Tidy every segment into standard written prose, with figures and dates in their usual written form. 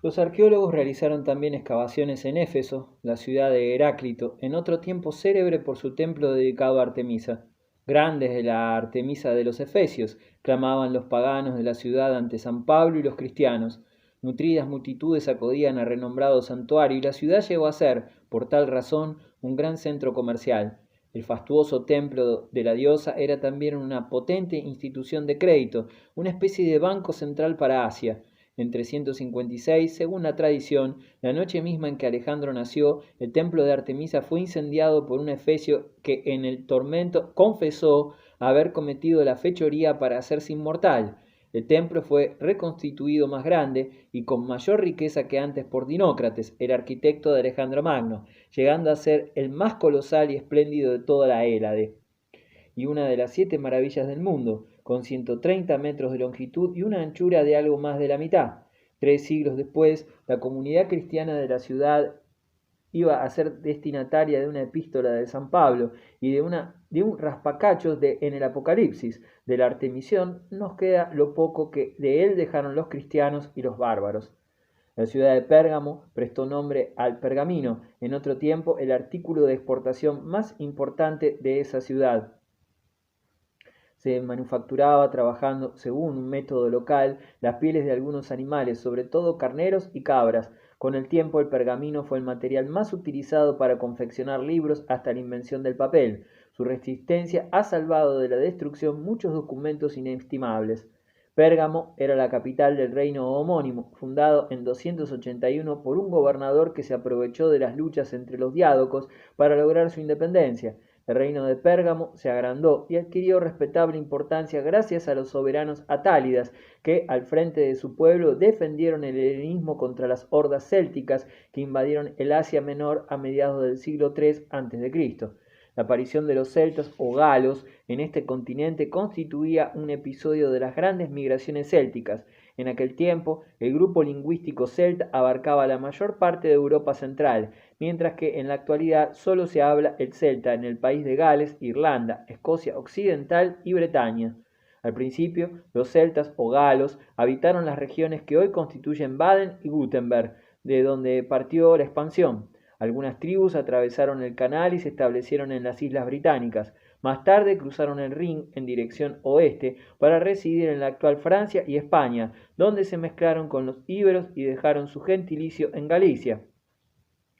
Los arqueólogos realizaron también excavaciones en Éfeso, la ciudad de Heráclito, en otro tiempo célebre por su templo dedicado a Artemisa. Grandes de la Artemisa de los Efesios, clamaban los paganos de la ciudad ante San Pablo y los cristianos. Nutridas multitudes acudían al renombrado santuario y la ciudad llegó a ser, por tal razón, un gran centro comercial. El fastuoso templo de la diosa era también una potente institución de crédito, una especie de banco central para Asia. En 356, según la tradición, la noche misma en que Alejandro nació, el templo de Artemisa fue incendiado por un efesio que en el tormento confesó haber cometido la fechoría para hacerse inmortal. El templo fue reconstituido más grande y con mayor riqueza que antes por Dinócrates, el arquitecto de Alejandro Magno, llegando a ser el más colosal y espléndido de toda la Hélade, y una de las 7 maravillas del mundo, con 130 metros de longitud y una anchura de algo más de la mitad. 3 siglos después, la comunidad cristiana de la ciudad iba a ser destinataria de una epístola de San Pablo y de un raspacachos en el Apocalipsis. De la Artemisión nos queda lo poco que de él dejaron los cristianos y los bárbaros. La ciudad de Pérgamo prestó nombre al pergamino, en otro tiempo el artículo de exportación más importante de esa ciudad. Se manufacturaba trabajando, según un método local, las pieles de algunos animales, sobre todo carneros y cabras. Con el tiempo el pergamino fue el material más utilizado para confeccionar libros hasta la invención del papel. Su resistencia ha salvado de la destrucción muchos documentos inestimables. Pérgamo era la capital del reino homónimo, fundado en 281 por un gobernador que se aprovechó de las luchas entre los diádocos para lograr su independencia. El reino de Pérgamo se agrandó y adquirió respetable importancia gracias a los soberanos atálidas que, al frente de su pueblo, defendieron el helenismo contra las hordas célticas que invadieron el Asia Menor a mediados del siglo III a.C. La aparición de los celtas o galos en este continente constituía un episodio de las grandes migraciones célticas. En aquel tiempo, el grupo lingüístico celta abarcaba la mayor parte de Europa central, mientras que en la actualidad solo se habla el celta en el país de Gales, Irlanda, Escocia Occidental y Bretaña. Al principio, los celtas o galos habitaron las regiones que hoy constituyen Baden y Württemberg, de donde partió la expansión. Algunas tribus atravesaron el canal y se establecieron en las islas británicas. Más tarde cruzaron el Rin en dirección oeste para residir en la actual Francia y España, donde se mezclaron con los íberos y dejaron su gentilicio en Galicia.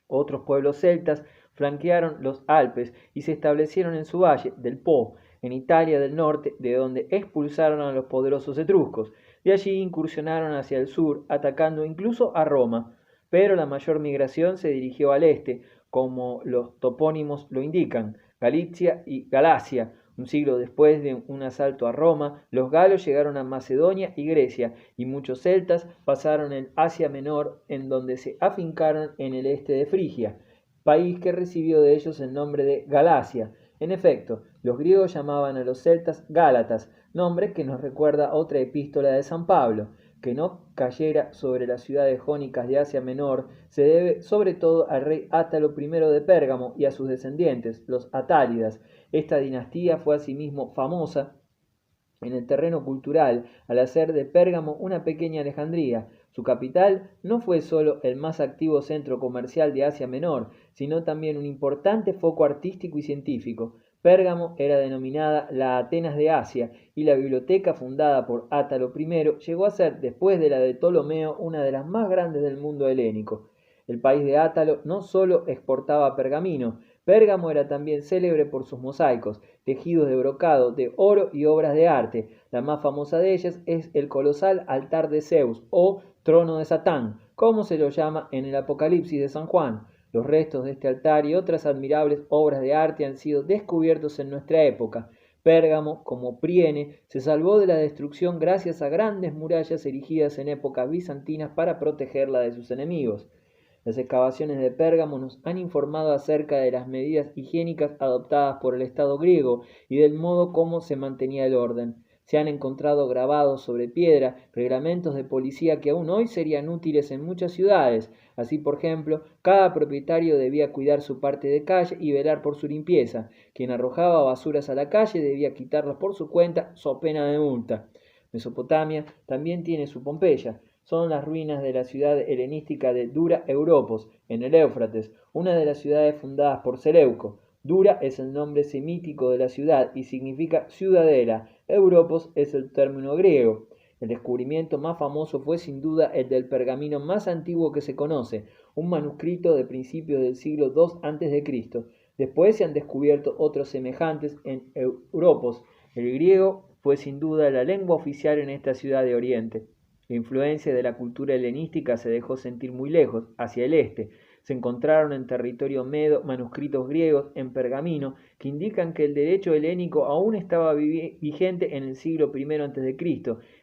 Otros pueblos celtas flanquearon los Alpes y se establecieron en su valle del Po, en Italia del norte, de donde expulsaron a los poderosos etruscos. De allí incursionaron hacia el sur, atacando incluso a Roma, pero la mayor migración se dirigió al este, como los topónimos lo indican, Galicia y Galacia. Un siglo después de un asalto a Roma, los galos llegaron a Macedonia y Grecia, y muchos celtas pasaron el Asia Menor, en donde se afincaron en el este de Frigia, país que recibió de ellos el nombre de Galacia. En efecto, los griegos llamaban a los celtas Gálatas, nombre que nos recuerda otra epístola de San Pablo. Que no cayera sobre las ciudades jónicas de Asia Menor se debe sobre todo al rey Átalo I de Pérgamo y a sus descendientes, los atálidas. Esta dinastía fue asimismo famosa en el terreno cultural al hacer de Pérgamo una pequeña Alejandría. Su capital no fue solo el más activo centro comercial de Asia Menor, sino también un importante foco artístico y científico. Pérgamo era denominada la Atenas de Asia y la biblioteca fundada por Átalo I llegó a ser, después de la de Ptolomeo, una de las más grandes del mundo helénico. El país de Átalo no solo exportaba pergamino, Pérgamo era también célebre por sus mosaicos, tejidos de brocado, de oro y obras de arte. La más famosa de ellas es el colosal altar de Zeus o trono de Satán, como se lo llama en el Apocalipsis de San Juan. Los restos de este altar y otras admirables obras de arte han sido descubiertos en nuestra época. Pérgamo, como Priene, se salvó de la destrucción gracias a grandes murallas erigidas en épocas bizantinas para protegerla de sus enemigos. Las excavaciones de Pérgamo nos han informado acerca de las medidas higiénicas adoptadas por el Estado griego y del modo como se mantenía el orden. Se han encontrado grabados sobre piedra reglamentos de policía que aún hoy serían útiles en muchas ciudades. Así, por ejemplo, cada propietario debía cuidar su parte de calle y velar por su limpieza. Quien arrojaba basuras a la calle debía quitarlas por su cuenta, so pena de multa. Mesopotamia también tiene su Pompeya. son las ruinas de la ciudad helenística de Dura Europos, en el Éufrates, una de las ciudades fundadas por Seleuco. Dura es el nombre semítico de la ciudad y significa ciudadela. Europos es el término griego. El descubrimiento más famoso fue sin duda el del pergamino más antiguo que se conoce, un manuscrito de principios del siglo II a.C. Después se han descubierto otros semejantes en Europos. El griego fue sin duda la lengua oficial en esta ciudad de Oriente. La influencia de la cultura helenística se dejó sentir muy lejos, hacia el este. Se encontraron en territorio medo manuscritos griegos en pergamino que indican que el derecho helénico aún estaba vigente en el siglo I a.C.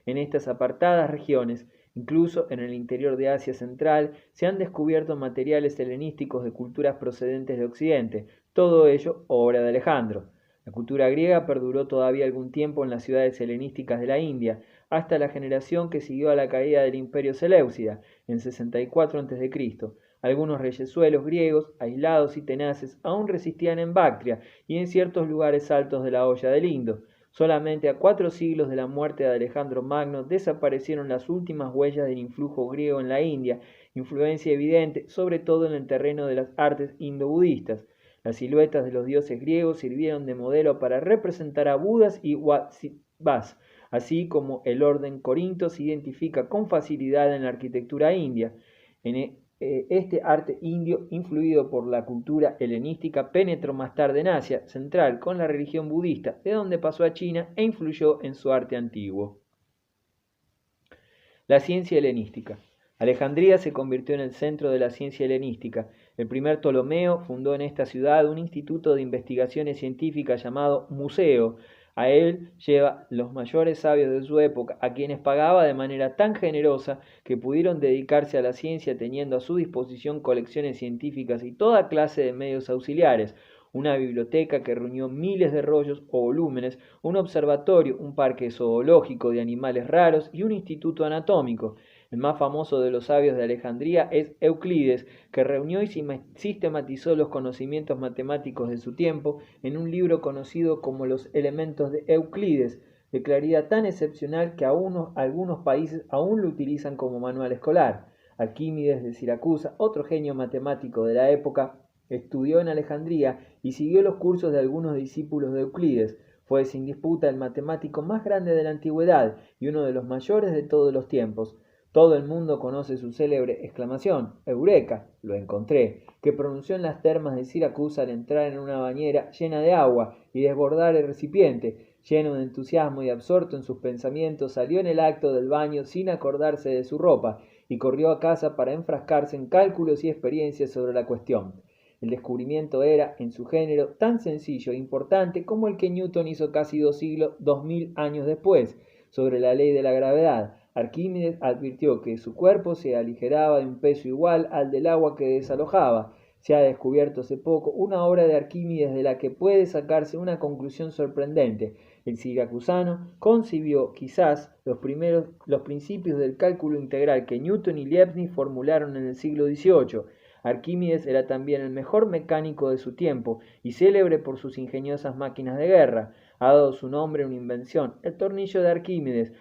en estas apartadas regiones. Incluso en el interior de Asia Central se han descubierto materiales helenísticos de culturas procedentes de Occidente, todo ello obra de Alejandro. La cultura griega perduró todavía algún tiempo en las ciudades helenísticas de la India, hasta la generación que siguió a la caída del imperio seleucida, en 64 a.C. Algunos reyesuelos griegos, aislados y tenaces, aún resistían en Bactria y en ciertos lugares altos de la Hoya del Indo. Solamente a 4 siglos de la muerte de Alejandro Magno desaparecieron las últimas huellas del influjo griego en la India, influencia evidente sobre todo en el terreno de las artes indo-budistas. Las siluetas de los dioses griegos sirvieron de modelo para representar a Budas y Vasivas, así como el orden corinto se identifica con facilidad en la arquitectura india. Este arte indio, influido por la cultura helenística, penetró más tarde en Asia Central con la religión budista, de donde pasó a China e influyó en su arte antiguo. La ciencia helenística. Alejandría se convirtió en el centro de la ciencia helenística. El primer Ptolomeo fundó en esta ciudad un instituto de investigaciones científicas llamado Museo. A él lleva los mayores sabios de su época, a quienes pagaba de manera tan generosa que pudieron dedicarse a la ciencia teniendo a su disposición colecciones científicas y toda clase de medios auxiliares, una biblioteca que reunió miles de rollos o volúmenes, un observatorio, un parque zoológico de animales raros y un instituto anatómico. El más famoso de los sabios de Alejandría es Euclides, que reunió y sistematizó los conocimientos matemáticos de su tiempo en un libro conocido como Los Elementos de Euclides, de claridad tan excepcional que algunos países aún lo utilizan como manual escolar. Arquímedes de Siracusa, otro genio matemático de la época, estudió en Alejandría y siguió los cursos de algunos discípulos de Euclides. Fue sin disputa el matemático más grande de la antigüedad y uno de los mayores de todos los tiempos. Todo el mundo conoce su célebre exclamación, ¡Eureka! Lo encontré, que pronunció en las termas de Siracusa al entrar en una bañera llena de agua y desbordar el recipiente. Lleno de entusiasmo y absorto en sus pensamientos, salió en el acto del baño sin acordarse de su ropa y corrió a casa para enfrascarse en cálculos y experiencias sobre la cuestión. El descubrimiento era, en su género, tan sencillo e importante como el que Newton hizo casi 2000 años después, sobre la ley de la gravedad. Arquímedes advirtió que su cuerpo se aligeraba de un peso igual al del agua que desalojaba. Se ha descubierto hace poco una obra de Arquímedes de la que puede sacarse una conclusión sorprendente. El siracusano concibió quizás los principios del cálculo integral que Newton y Leibniz formularon en el siglo XVIII. Arquímedes era también el mejor mecánico de su tiempo y célebre por sus ingeniosas máquinas de guerra. Ha dado su nombre a una invención, el tornillo de Arquímedes,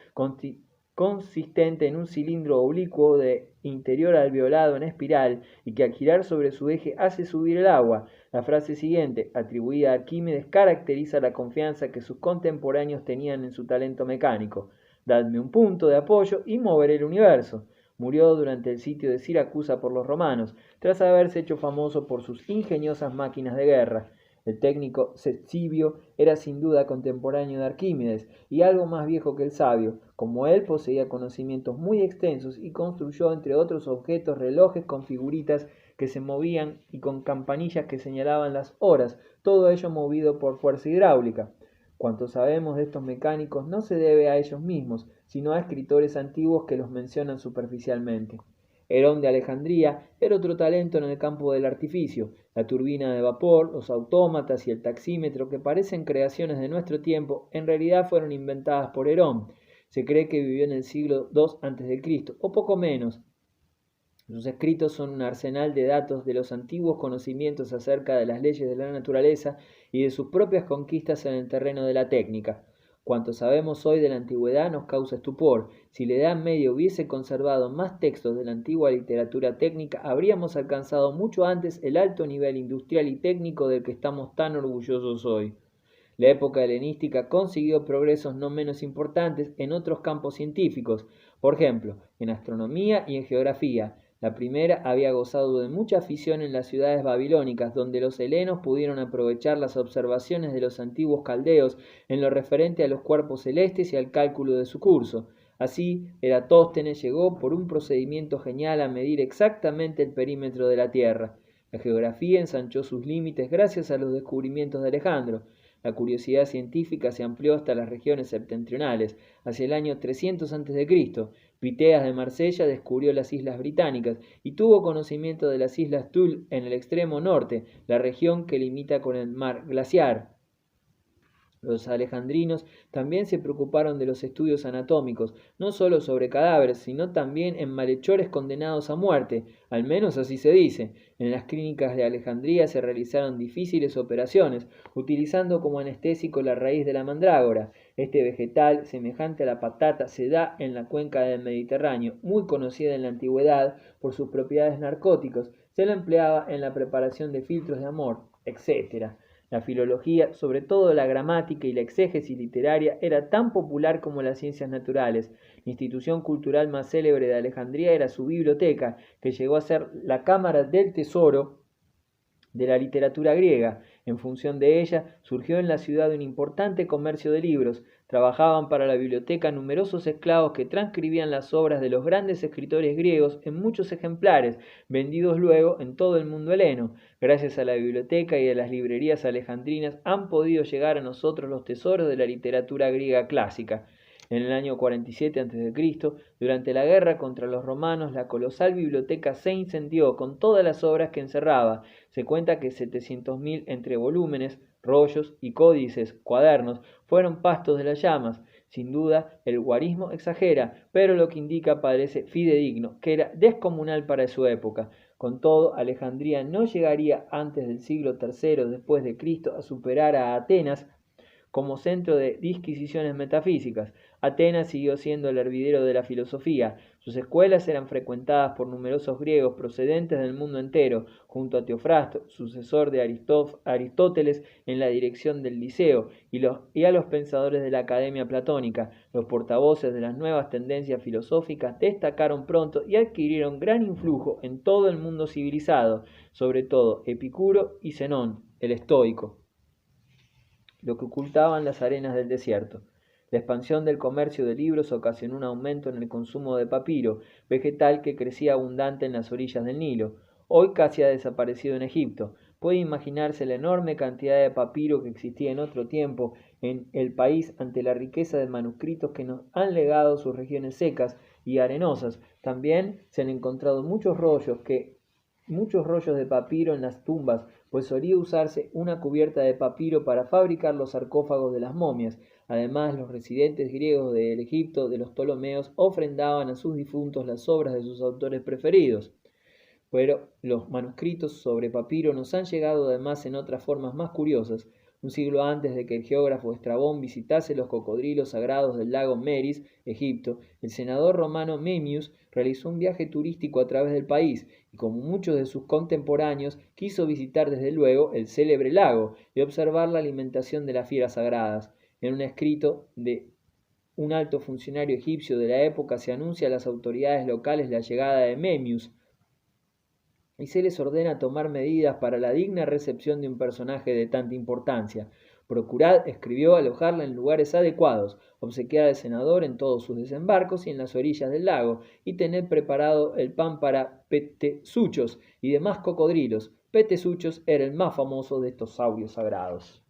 consistente en un cilindro oblicuo de interior alveolado en espiral y que al girar sobre su eje hace subir el agua. La frase siguiente, atribuida a Arquímedes, caracteriza la confianza que sus contemporáneos tenían en su talento mecánico. Dadme un punto de apoyo y moveré el universo. Murió durante el sitio de Siracusa por los romanos, tras haberse hecho famoso por sus ingeniosas máquinas de guerra. El técnico Ctesibio era sin duda contemporáneo de Arquímedes y algo más viejo que el sabio. Como él poseía conocimientos muy extensos y construyó entre otros objetos relojes con figuritas que se movían y con campanillas que señalaban las horas, todo ello movido por fuerza hidráulica. Cuanto sabemos de estos mecánicos no se debe a ellos mismos, sino a escritores antiguos que los mencionan superficialmente. Herón de Alejandría era otro talento en el campo del artificio. La turbina de vapor, los autómatas y el taxímetro, que parecen creaciones de nuestro tiempo, en realidad fueron inventadas por Herón. Se cree que vivió en el siglo II a.C., o poco menos. Sus escritos son un arsenal de datos de los antiguos conocimientos acerca de las leyes de la naturaleza y de sus propias conquistas en el terreno de la técnica. Cuanto sabemos hoy de la antigüedad nos causa estupor. Si la Edad Media hubiese conservado más textos de la antigua literatura técnica, habríamos alcanzado mucho antes el alto nivel industrial y técnico del que estamos tan orgullosos hoy. La época helenística consiguió progresos no menos importantes en otros campos científicos, por ejemplo, en astronomía y en geografía. La primera había gozado de mucha afición en las ciudades babilónicas, donde los helenos pudieron aprovechar las observaciones de los antiguos caldeos en lo referente a los cuerpos celestes y al cálculo de su curso. Así, Eratóstenes llegó por un procedimiento genial a medir exactamente el perímetro de la Tierra. La geografía ensanchó sus límites gracias a los descubrimientos de Alejandro. La curiosidad científica se amplió hasta las regiones septentrionales. Hacia el año 300 a.C., Piteas de Marsella descubrió las Islas Británicas y tuvo conocimiento de las Islas Thule en el extremo norte, la región que limita con el mar glaciar. Los alejandrinos también se preocuparon de los estudios anatómicos, no solo sobre cadáveres, sino también en malhechores condenados a muerte, al menos así se dice. En las clínicas de Alejandría se realizaron difíciles operaciones, utilizando como anestésico la raíz de la mandrágora. Este vegetal, semejante a la patata, se da en la cuenca del Mediterráneo, muy conocida en la antigüedad por sus propiedades narcóticas. Se lo empleaba en la preparación de filtros de amor, etc. La filología, sobre todo la gramática y la exégesis literaria, era tan popular como las ciencias naturales. La institución cultural más célebre de Alejandría era su biblioteca, que llegó a ser la cámara del tesoro de la literatura griega. En función de ella, surgió en la ciudad un importante comercio de libros. Trabajaban para la biblioteca numerosos esclavos que transcribían las obras de los grandes escritores griegos en muchos ejemplares, vendidos luego en todo el mundo heleno. Gracias a la biblioteca y a las librerías alejandrinas han podido llegar a nosotros los tesoros de la literatura griega clásica. En el año 47 a.C., durante la guerra contra los romanos, la colosal biblioteca se incendió con todas las obras que encerraba. Se cuenta que 700.000 entre volúmenes, rollos y códices, cuadernos, fueron pastos de las llamas. Sin duda, el guarismo exagera, pero lo que indica parece fidedigno, que era descomunal para su época. Con todo, Alejandría no llegaría antes del siglo III después de Cristo a superar a Atenas como centro de disquisiciones metafísicas. Atenas siguió siendo el hervidero de la filosofía. Sus escuelas eran frecuentadas por numerosos griegos procedentes del mundo entero, junto a Teofrasto, sucesor de Aristóteles en la dirección del Liceo, y a los pensadores de la Academia Platónica. Los portavoces de las nuevas tendencias filosóficas destacaron pronto y adquirieron gran influjo en todo el mundo civilizado, sobre todo Epicuro y Zenón, el estoico, lo que ocultaban las arenas del desierto. La expansión del comercio de libros ocasionó un aumento en el consumo de papiro, vegetal que crecía abundante en las orillas del Nilo. Hoy casi ha desaparecido en Egipto. Puede imaginarse la enorme cantidad de papiro que existía en otro tiempo en el país ante la riqueza de manuscritos que nos han legado sus regiones secas y arenosas. También se han encontrado muchos rollos de papiro en las tumbas, pues solía usarse una cubierta de papiro para fabricar los sarcófagos de las momias. Además, los residentes griegos del Egipto de los Ptolomeos ofrendaban a sus difuntos las obras de sus autores preferidos. Pero los manuscritos sobre papiro nos han llegado además en otras formas más curiosas. Un siglo antes de que el geógrafo Estrabón visitase los cocodrilos sagrados del lago Meris, Egipto, el senador romano Memmius realizó un viaje turístico a través del país y, como muchos de sus contemporáneos, quiso visitar desde luego el célebre lago y observar la alimentación de las fieras sagradas. En un escrito de un alto funcionario egipcio de la época se anuncia a las autoridades locales la llegada de Memmius y se les ordena tomar medidas para la digna recepción de un personaje de tanta importancia. Procurad, escribió, alojarla en lugares adecuados, obsequiar al senador en todos sus desembarcos y en las orillas del lago, y tened preparado el pan para petesuchos y demás cocodrilos. Petesuchos era el más famoso de estos saurios sagrados.